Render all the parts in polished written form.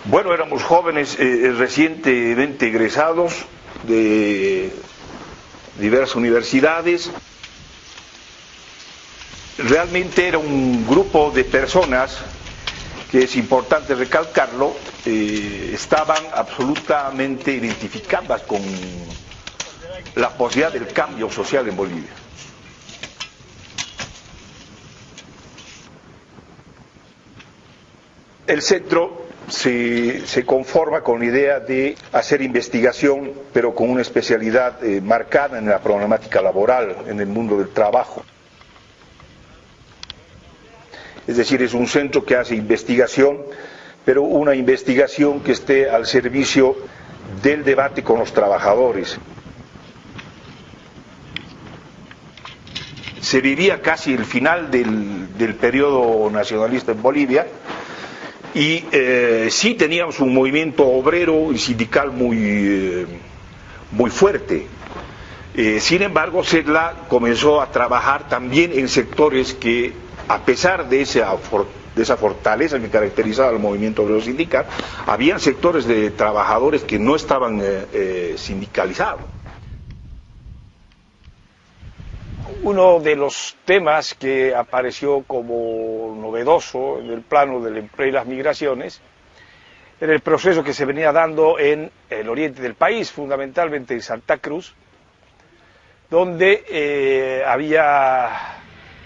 Bueno, éramos jóvenes recientemente egresados de diversas universidades. Realmente era un grupo de personas que, es importante recalcarlo, estaban absolutamente identificadas con la posibilidad del cambio social en Bolivia. El centro se conforma con la idea de hacer investigación, pero con una especialidad marcada en la problemática laboral, en el mundo del trabajo. Es decir, es un centro que hace investigación, pero una investigación que esté al servicio del debate con los trabajadores. Se vivía casi el final del periodo nacionalista en Bolivia, y sí teníamos un movimiento obrero y sindical muy fuerte. Sin embargo, CEDLA comenzó a trabajar también en sectores que, a pesar de esa fortaleza que caracterizaba al movimiento obrero sindical, habían sectores de trabajadores que no estaban sindicalizados. Uno de los temas que apareció como novedoso en el plano del empleo y las migraciones era el proceso que se venía dando en el oriente del país, fundamentalmente en Santa Cruz, donde había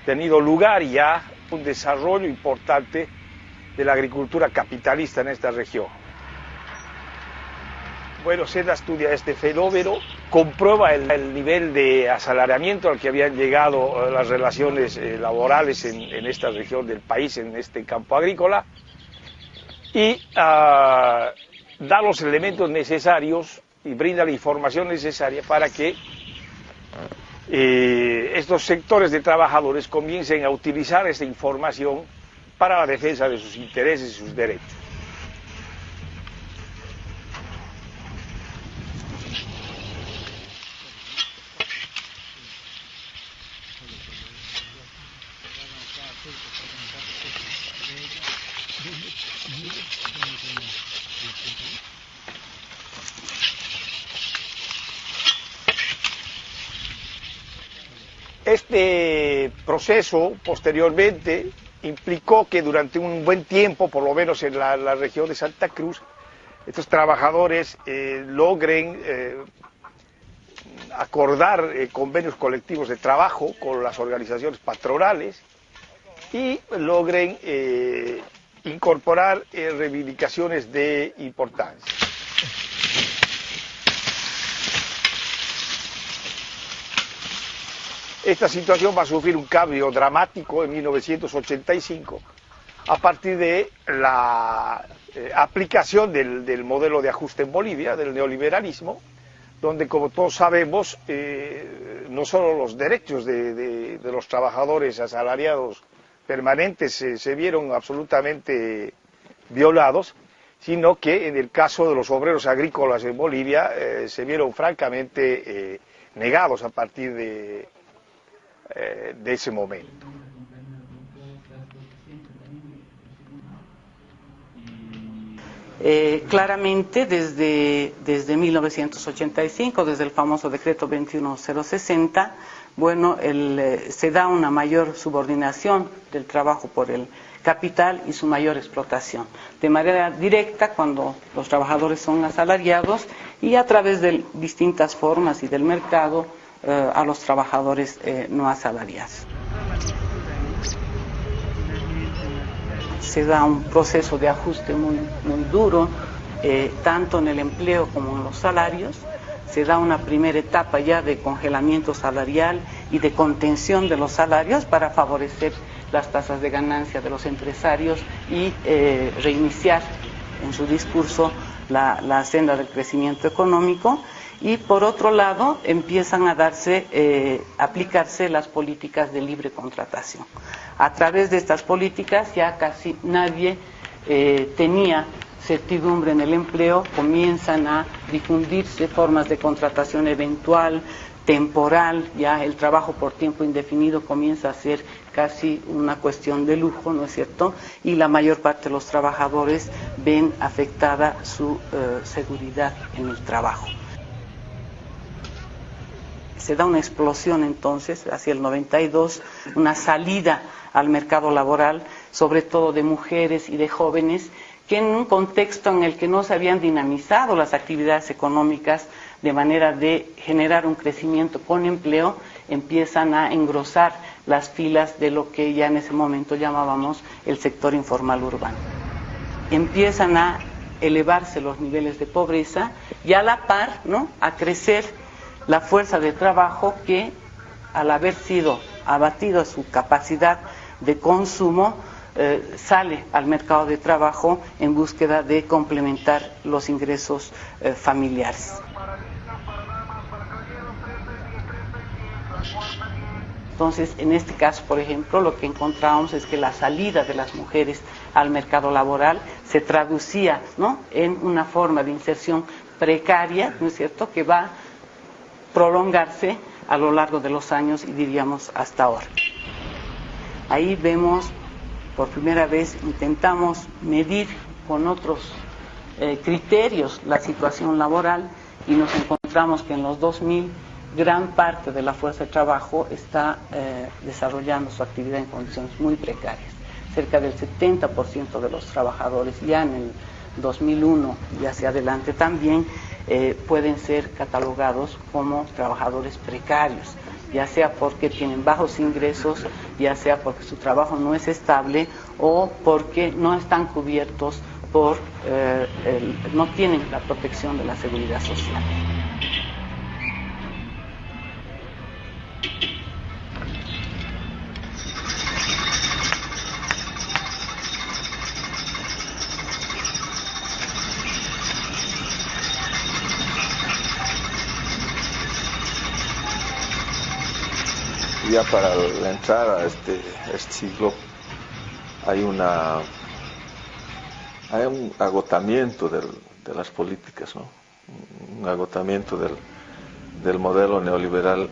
tenido lugar ya un desarrollo importante de la agricultura capitalista en esta región. Bueno, CEDLA estudia este fenómeno, comprueba el nivel de asalariamiento al que habían llegado las relaciones laborales en esta región del país, en este campo agrícola, y da los elementos necesarios y brinda la información necesaria para que estos sectores de trabajadores comiencen a utilizar esta información para la defensa de sus intereses y sus derechos. Este proceso posteriormente implicó que durante un buen tiempo, por lo menos en la región de Santa Cruz, estos trabajadores logren acordar convenios colectivos de trabajo con las organizaciones patronales y logren incorporar reivindicaciones de importancia. Esta situación va a sufrir un cambio dramático en 1985 a partir de la aplicación del modelo de ajuste en Bolivia, del neoliberalismo, donde, como todos sabemos, no solo los derechos de los trabajadores asalariados permanentes se vieron absolutamente violados, sino que en el caso de los obreros agrícolas en Bolivia se vieron francamente negados a partir de ese momento. Claramente desde 1985, desde el famoso decreto 21060, bueno, se da una mayor subordinación del trabajo por el capital y su mayor explotación, de manera directa cuando los trabajadores son asalariados y a través de distintas formas y del mercado a los trabajadores no asalariados. Se da un proceso de ajuste muy duro, tanto en el empleo como en los salarios. Se da una primera etapa ya de congelamiento salarial y de contención de los salarios para favorecer las tasas de ganancia de los empresarios y reiniciar en su discurso la senda del crecimiento económico. Y por otro lado empiezan a aplicarse las políticas de libre contratación. A través de estas políticas ya casi nadie tenía certidumbre en el empleo, comienzan a difundirse formas de contratación eventual, temporal, ya el trabajo por tiempo indefinido comienza a ser casi una cuestión de lujo, ¿no es cierto? Y la mayor parte de los trabajadores ven afectada su seguridad en el trabajo. Se da una explosión entonces hacia el 92, una salida al mercado laboral, sobre todo de mujeres y de jóvenes, que en un contexto en el que no se habían dinamizado las actividades económicas de manera de generar un crecimiento con empleo, empiezan a engrosar las filas de lo que ya en ese momento llamábamos el sector informal urbano. Empiezan a elevarse los niveles de pobreza y a la par, ¿no?, a crecer la fuerza de trabajo que, al haber sido abatido su capacidad de consumo, sale al mercado de trabajo en búsqueda de complementar los ingresos familiares. Entonces, en este caso, por ejemplo, lo que encontramos es que la salida de las mujeres al mercado laboral se traducía, ¿no?, en una forma de inserción precaria, ¿no es cierto?, que va a prolongarse a lo largo de los años y diríamos hasta ahora. Ahí vemos, por primera vez, intentamos medir con otros criterios la situación laboral y nos encontramos que en los 2000 gran parte de la fuerza de trabajo está desarrollando su actividad en condiciones muy precarias. Cerca del 70% de los trabajadores ya en el 2001 y hacia adelante también pueden ser catalogados como trabajadores precarios, ya sea porque tienen bajos ingresos, ya sea porque su trabajo no es estable o porque no están cubiertos por, no tienen la protección de la seguridad social. Ya para la entrada a este siglo hay un agotamiento de las políticas, ¿no? Un agotamiento del modelo neoliberal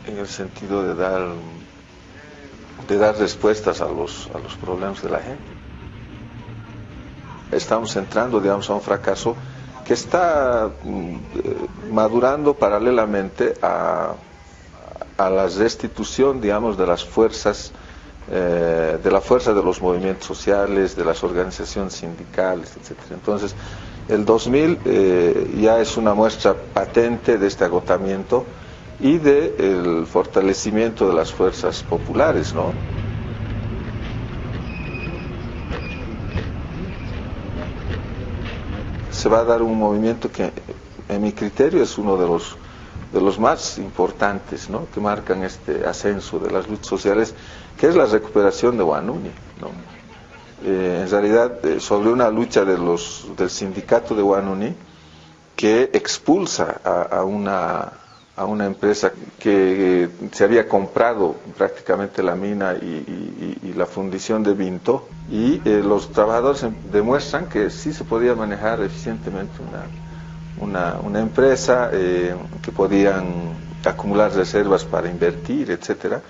en el sentido de dar respuestas a los problemas de la gente. Estamos entrando, digamos, a un fracaso que está madurando paralelamente a la restitución, digamos, de las fuerzas, de la fuerza de los movimientos sociales, de las organizaciones sindicales, etc. Entonces, el 2000 ya es una muestra patente de este agotamiento y del fortalecimiento de las fuerzas populares, ¿no? Se va a dar un movimiento que, en mi criterio, es uno de los más importantes, ¿no?, que marcan este ascenso de las luchas sociales, que es la recuperación de Huanuni, ¿no? En realidad, sobre una lucha del sindicato de Huanuni que expulsa a una empresa que se había comprado prácticamente la mina y la fundición de Vinto, y los trabajadores demuestran que sí se podía manejar eficientemente una empresa, que podían acumular reservas para invertir, etcétera,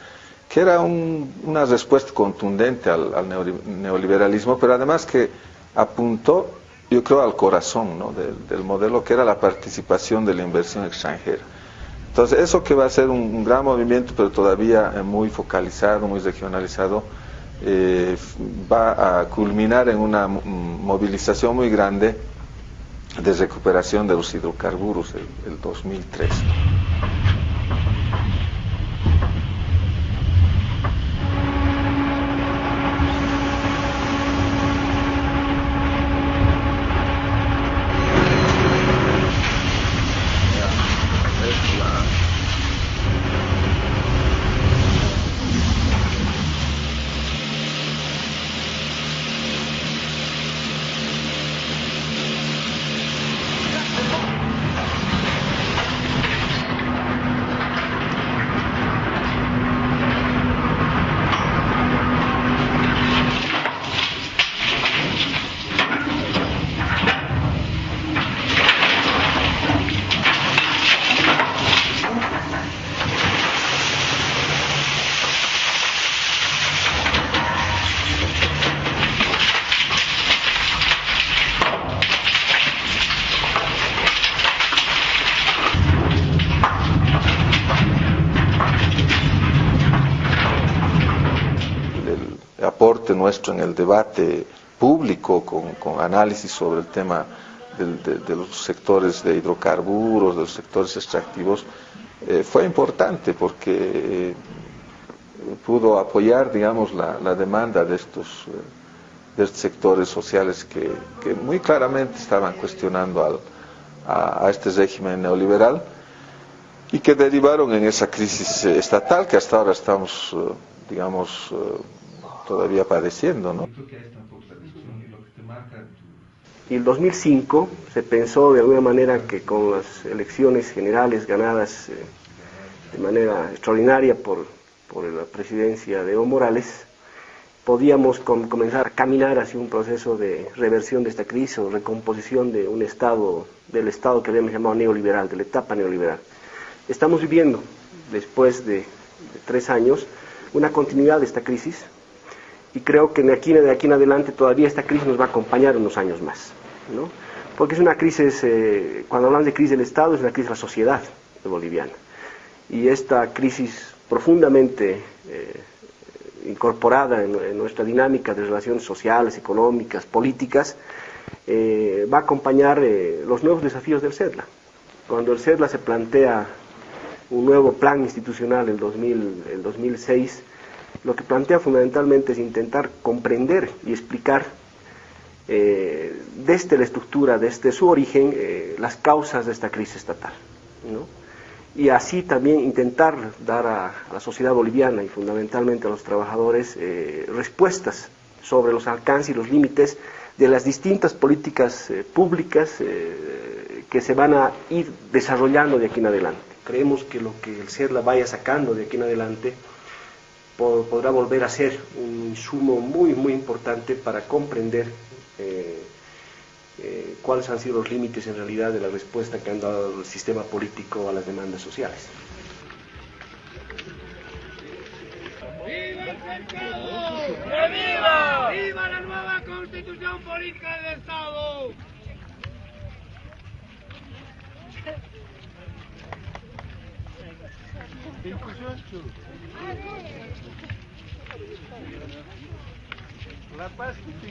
que era una respuesta contundente al neoliberalismo, pero además que apuntó, yo creo, al corazón, ¿no?, del modelo, que era la participación de la inversión extranjera. Entonces, eso que va a ser un gran movimiento, pero todavía muy focalizado, muy regionalizado, va a culminar en una movilización muy grande de recuperación de los hidrocarburos el 2003. aporte nuestro en el debate público con análisis sobre el tema de los sectores de hidrocarburos, de los sectores extractivos, fue importante porque pudo apoyar, digamos, la demanda de estos sectores sociales que muy claramente estaban cuestionando a este régimen neoliberal y que derivaron en esa crisis estatal que hasta ahora estamos, digamos, todavía padeciendo, ¿no? Y en 2005 se pensó de alguna manera que con las elecciones generales ganadas de manera extraordinaria por la presidencia de Evo Morales, podíamos comenzar a caminar hacia un proceso de reversión de esta crisis o recomposición de un estado, del estado que habíamos llamado neoliberal, de la etapa neoliberal. Estamos viviendo, después de 3 años, una continuidad de esta crisis y creo que de aquí en adelante todavía esta crisis nos va a acompañar unos años más, ¿no? Porque es una crisis, cuando hablamos de crisis del Estado, es una crisis de la sociedad boliviana. Y esta crisis profundamente incorporada en nuestra dinámica de relaciones sociales, económicas, políticas, va a acompañar los nuevos desafíos del CEDLA. Cuando el CEDLA se plantea un nuevo plan institucional en el 2006, lo que plantea fundamentalmente es intentar comprender y explicar desde la estructura, desde su origen, las causas de esta crisis estatal, ¿no? Y así también intentar dar a la sociedad boliviana y fundamentalmente a los trabajadores respuestas sobre los alcances y los límites de las distintas políticas públicas que se van a ir desarrollando de aquí en adelante. Creemos que lo que el CEDLA vaya sacando de aquí en adelante podrá volver a ser un insumo muy, muy importante para comprender cuáles han sido los límites en realidad de la respuesta que han dado el sistema político a las demandas sociales. ¡Viva el mercado! ¡Que viva! ¡Viva la nueva Constitución Política del Estado! La paz que te